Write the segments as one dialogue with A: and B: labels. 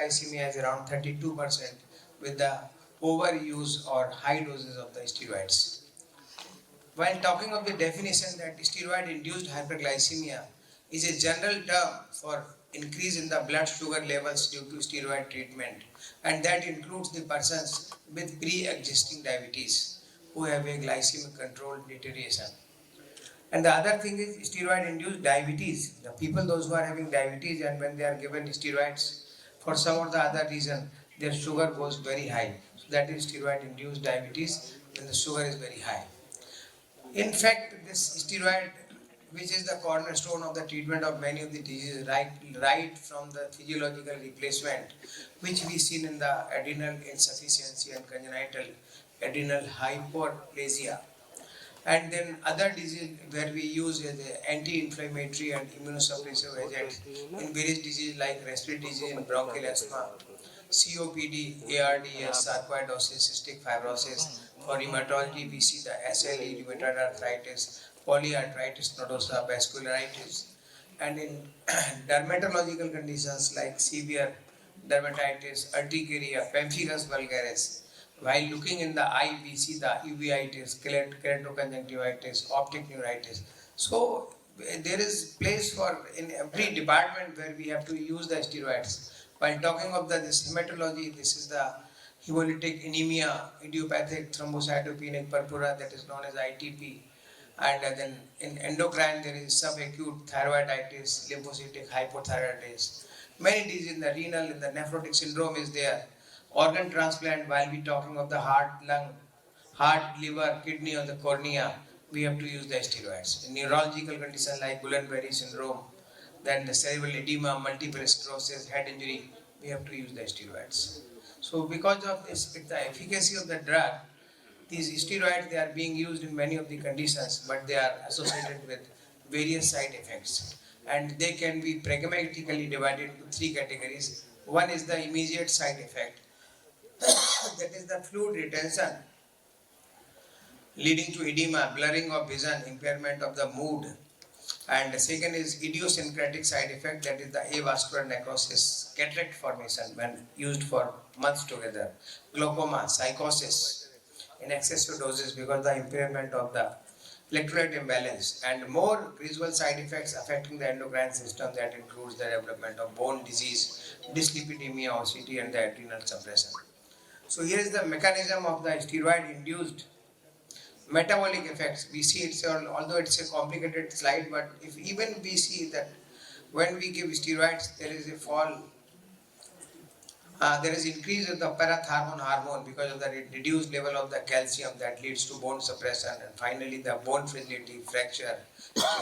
A: hyperglycemia is around 32% with the overuse or high doses of the steroids. While talking of the definition that steroid-induced hyperglycemia is a general term for increase in the blood sugar levels due to steroid treatment, and that includes the persons with pre-existing diabetes who have a glycemic control deterioration. And the other thing is steroid-induced diabetes. The people, those who are having diabetes, and when they are given steroids for some or the other reason, their sugar goes very high. So that is steroid-induced diabetes when the sugar is very high. In fact, this steroid, which is the cornerstone of the treatment of many of the diseases, right from the physiological replacement, which we see in the adrenal insufficiency and congenital adrenal hyperplasia, and then other diseases where we use as anti-inflammatory and immunosuppressive agents in various diseases like respiratory disease and bronchial asthma, COPD, ARDS, sarcoidosis, cystic fibrosis. For rheumatology, we see the SLE, rheumatoid arthritis, polyarthritis nodosa, vascularitis, and in dermatological conditions like severe dermatitis, urticaria, pemphigus vulgaris. While looking in the eye, we see the uveitis, keratoconjunctivitis, optic neuritis. So there is place for in every department where we have to use the steroids. While talking of this hematology, this is the hemolytic anemia, idiopathic thrombocytopenic purpura, that is known as ITP. And then in endocrine, there is subacute thyroiditis, lymphocytic hypothyroidism. Many diseases in the renal, in the nephrotic syndrome is there. Organ transplant, while we talking of the heart, lung, heart, liver, kidney, or the cornea, we have to use the steroids. In neurological conditions like Guillain-Barré syndrome, then the cerebral edema, multiple sclerosis, head injury, we have to use the steroids. So because of this, with the efficacy of the drug, these steroids, they are being used in many of the conditions, but they are associated with various side effects. And they can be pragmatically divided into three categories. One is the immediate side effect, that is the fluid retention, leading to edema, blurring of vision, impairment of the mood. And the second is idiosyncratic side effect, that is the avascular necrosis, cataract formation when used for months together, glaucoma, psychosis in excessive doses because of the impairment of the electrolyte imbalance, and more visual side effects affecting the endocrine system that includes the development of bone disease, dyslipidemia, obesity, and the adrenal suppression. So here is the mechanism of the steroid-induced metabolic effects. We see it's although it's a complicated slide, but if even we see that when we give steroids, there is a fall, there is increase of the parathyroid hormone because of the reduced level of the calcium that leads to bone suppression, and finally the bone fragility, fracture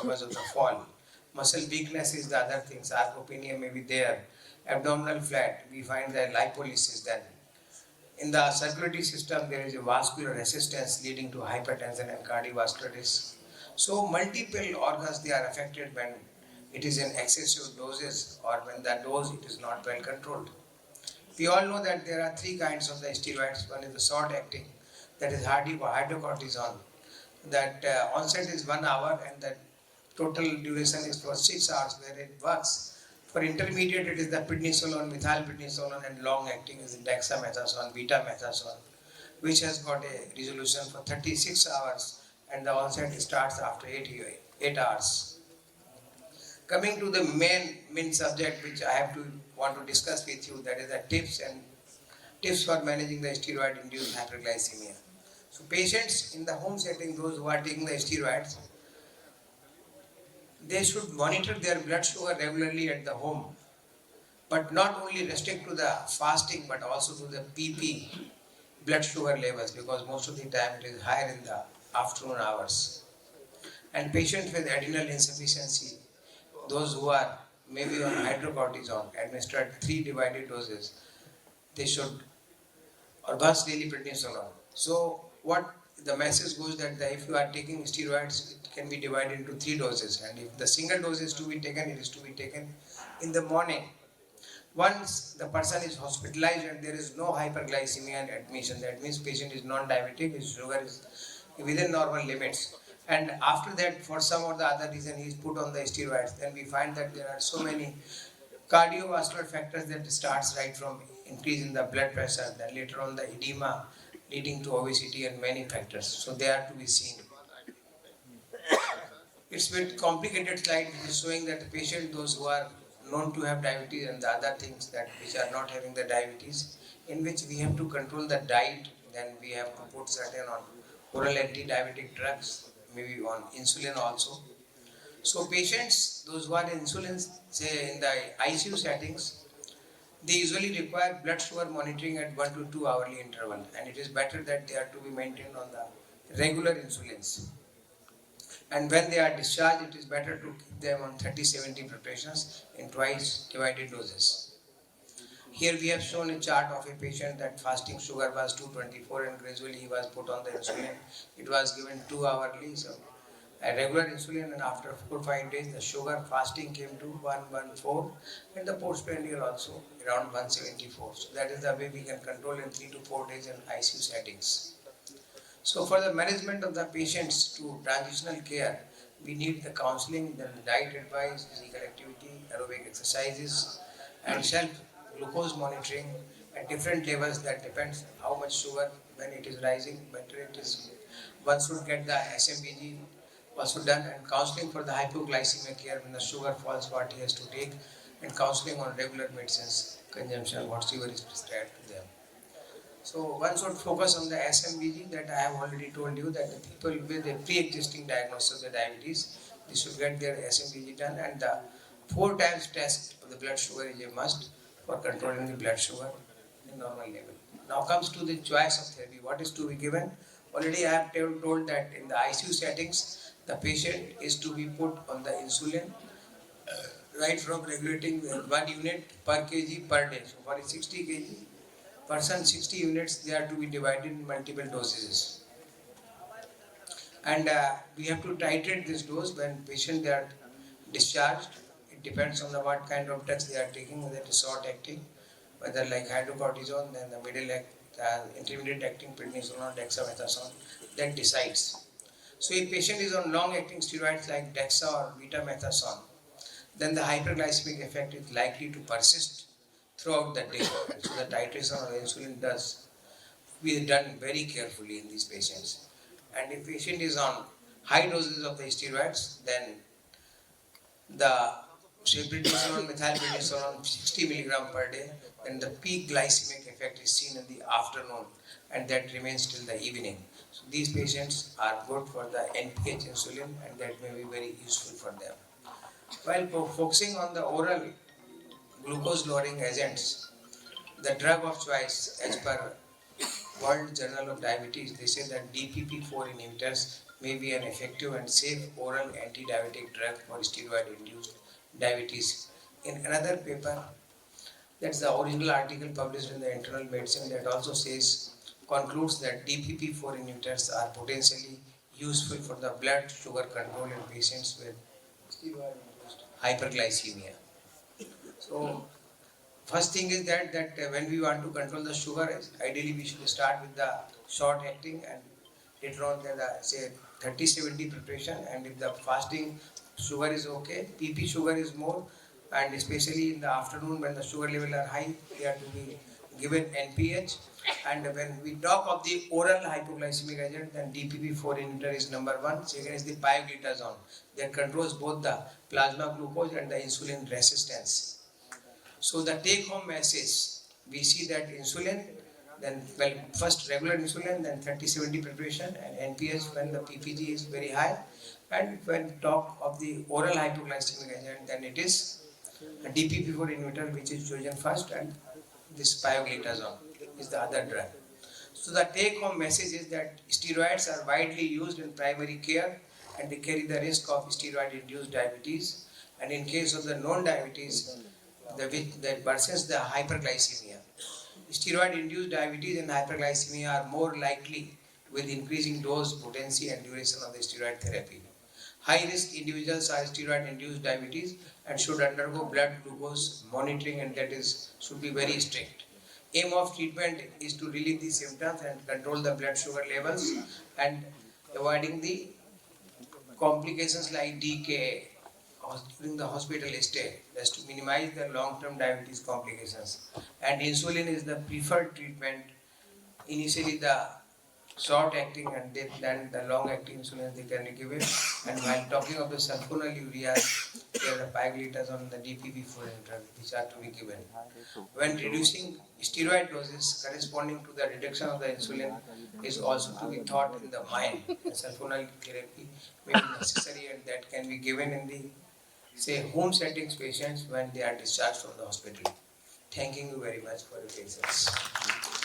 A: because of the fall. Muscle weakness is the other thing. Sarcopenia may be there. Abdominal fat, we find that lipolysis. Then in the circulatory system, there is a vascular resistance leading to hypertension and cardiovascular risk. So multiple organs, they are affected when it is in excessive doses or when the dose it is not well controlled. We all know that there are three kinds of the steroids. One is the short acting, that is hydrocortisone. That onset is 1 hour and the total duration is for 6 hours where it works. For intermediate, it is the prednisolone, methylprednisolone, and long acting is dexamethasone, betamethasone, which has got a resolution for 36 hours and the onset starts after 8 hours. Coming to the main subject which I have to want to discuss with you, that is the tips for managing the steroid-induced hyperglycemia. So patients in the home setting, those who are taking the steroids, they should monitor their blood sugar regularly at the home, but not only restrict to the fasting but also to the PP blood sugar levels, because most of the time it is higher in the afternoon hours. And patients with adrenal insufficiency, those who are maybe on hydrocortisone, administered 3 divided doses, they should, or once daily prednisolone. So what the message goes that if you are taking steroids, it can be divided into 3 doses, and if the single dose is to be taken, it is to be taken in the morning. Once the person is hospitalized and there is no hyperglycemia and admission, that means patient is non-diabetic, his sugar is within normal limits. And after that, for some or the other reason, he is put on the steroids, then we find that there are so many cardiovascular factors that starts right from increase in the blood pressure, then later on the edema leading to obesity and many factors. So they are to be seen. It's a bit complicated slide which is showing that the patient, those who are known to have diabetes and the other things that which are not having the diabetes, in which we have to control the diet, then we have to put certain on oral anti-diabetic drugs, maybe on insulin also. So patients, those who are insulin, say in the ICU settings, they usually require blood sugar monitoring at 1 to 2 hourly interval, and it is better that they are to be maintained on the regular insulins. And when they are discharged, it is better to keep them on 30-70 preparations in twice divided doses. Here we have shown a chart of a patient that fasting sugar was 224 and gradually he was put on the insulin. It was given 2 hourly, so a regular insulin, and after 4-5 days the sugar fasting came to 114 and the postprandial also around 174. So that is the way we can control in 3 to 4 days in ICU settings. So for the management of the patients to transitional care, we need the counseling, the diet advice, physical activity, aerobic exercises, and self-glucose monitoring at different levels. That depends how much sugar, when it is rising, better it is. One should get the SMBG also done, and counseling for the hypoglycemic care when the sugar falls, what he has to take, and counseling on regular medicines consumption, whatever is prescribed to them. So one should focus on the SMBG that I have already told you, that the people with a pre-existing diagnosis of the diabetes, they should get their SMBG done, and the 4 times test of the blood sugar is a must for controlling the blood sugar in normal level. Now comes to the choice of therapy. What is to be given? Already I have told that in the ICU settings, the patient is to be put on the insulin right from regulating 1 unit per kg per day. So for a 60 kg person, 60 units, they are to be divided in multiple dosages. And we have to titrate this dose when patient they are discharged. It depends on the what kind of drugs they are taking, whether it is short acting, whether like hydrocortisone, then the middle intermediate acting prednisolone, dexamethasone, that decides. So if patient is on long acting steroids like dexa or betamethasone, then the hyperglycemic effect is likely to persist throughout the day. So the titration of insulin does be done very carefully in these patients. And if patient is on high doses of the steroids, then the say prednisolone, methylprednisolone 60 milligram per day, then the peak glycemic effect is seen in the afternoon, and that remains till the evening. So these patients are good for the NPH insulin, and that may be very useful for them. While focusing on the oral glucose lowering agents, the drug of choice as per World Journal of Diabetes, they say that DPP-4 inhibitors may be an effective and safe oral anti-diabetic drug for steroid-induced diabetes. In another paper, that's the original article published in the Internal Medicine, that also says, concludes that DPP-4 inhibitors are potentially useful for the blood sugar control in patients with steroid-induced hyperglycemia. So first thing is that when we want to control the sugar, ideally we should start with the short acting, and later on the say 30-70 preparation, and if the fasting sugar is okay, PP sugar is more, and especially in the afternoon when the sugar level are high, they are to be given NPH. And when we talk of the oral hypoglycemic agent, then DPP-4 inhibitor is number 1. Second is the pioglitazone that controls both the plasma glucose and the insulin resistance. So the take-home message, we see that insulin, then first regular insulin, then 30-70 preparation, and NPH when the PPG is very high. And when talk of the oral hypoglycemic agent, then it is a DPP-4 inhibitor which is chosen first, and this pioglitazone is the other drug. So the take-home message is that steroids are widely used in primary care, and they carry the risk of steroid-induced diabetes. And in case of the non-diabetes, that worsens the hyperglycemia. Steroid-induced diabetes and hyperglycemia are more likely with increasing dose, potency, and duration of the steroid therapy. High-risk individuals are steroid-induced diabetes and should undergo blood glucose monitoring, and that should be very strict. Aim of treatment is to relieve the symptoms and control the blood sugar levels, and avoiding the complications like DKA during the hospital stay, just to minimize the long-term diabetes complications. And insulin is the preferred treatment. Initially, the short-acting and then the long-acting insulin they can be given. And while talking of the sulfonylurea, there are the pioglitazone on the DPP-4 inhibitor which are to be given. When reducing steroid doses corresponding to the reduction of the insulin is also to be thought in the mind. Sulfonyl therapy may be necessary and that can be given in the say home settings patients when they are discharged from the hospital. Thanking you very much for your patience.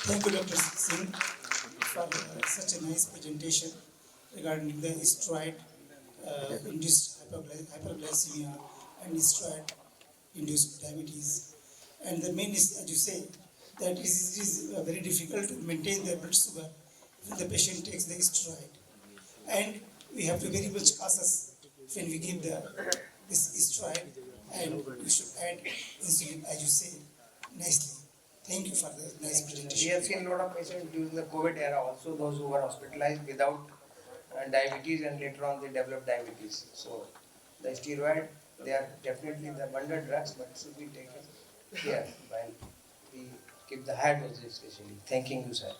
B: Thank you, Dr. Singh, for such a nice presentation regarding the steroid induced hyperglycemia and steroid induced diabetes. And the main is, as you say, that it is very difficult to maintain the blood sugar when the patient takes the steroid. And we have to be very much cautious when we give this steroid, and we should add insulin, as you say, nicely. Thank you for the nice presentation.
A: We have seen a lot of patients during the COVID era, also those who were hospitalized without diabetes and later on they developed diabetes. So the steroid, they are definitely the wonder drugs, but should be taken here while we give the higher doses especially. Thanking you, sir.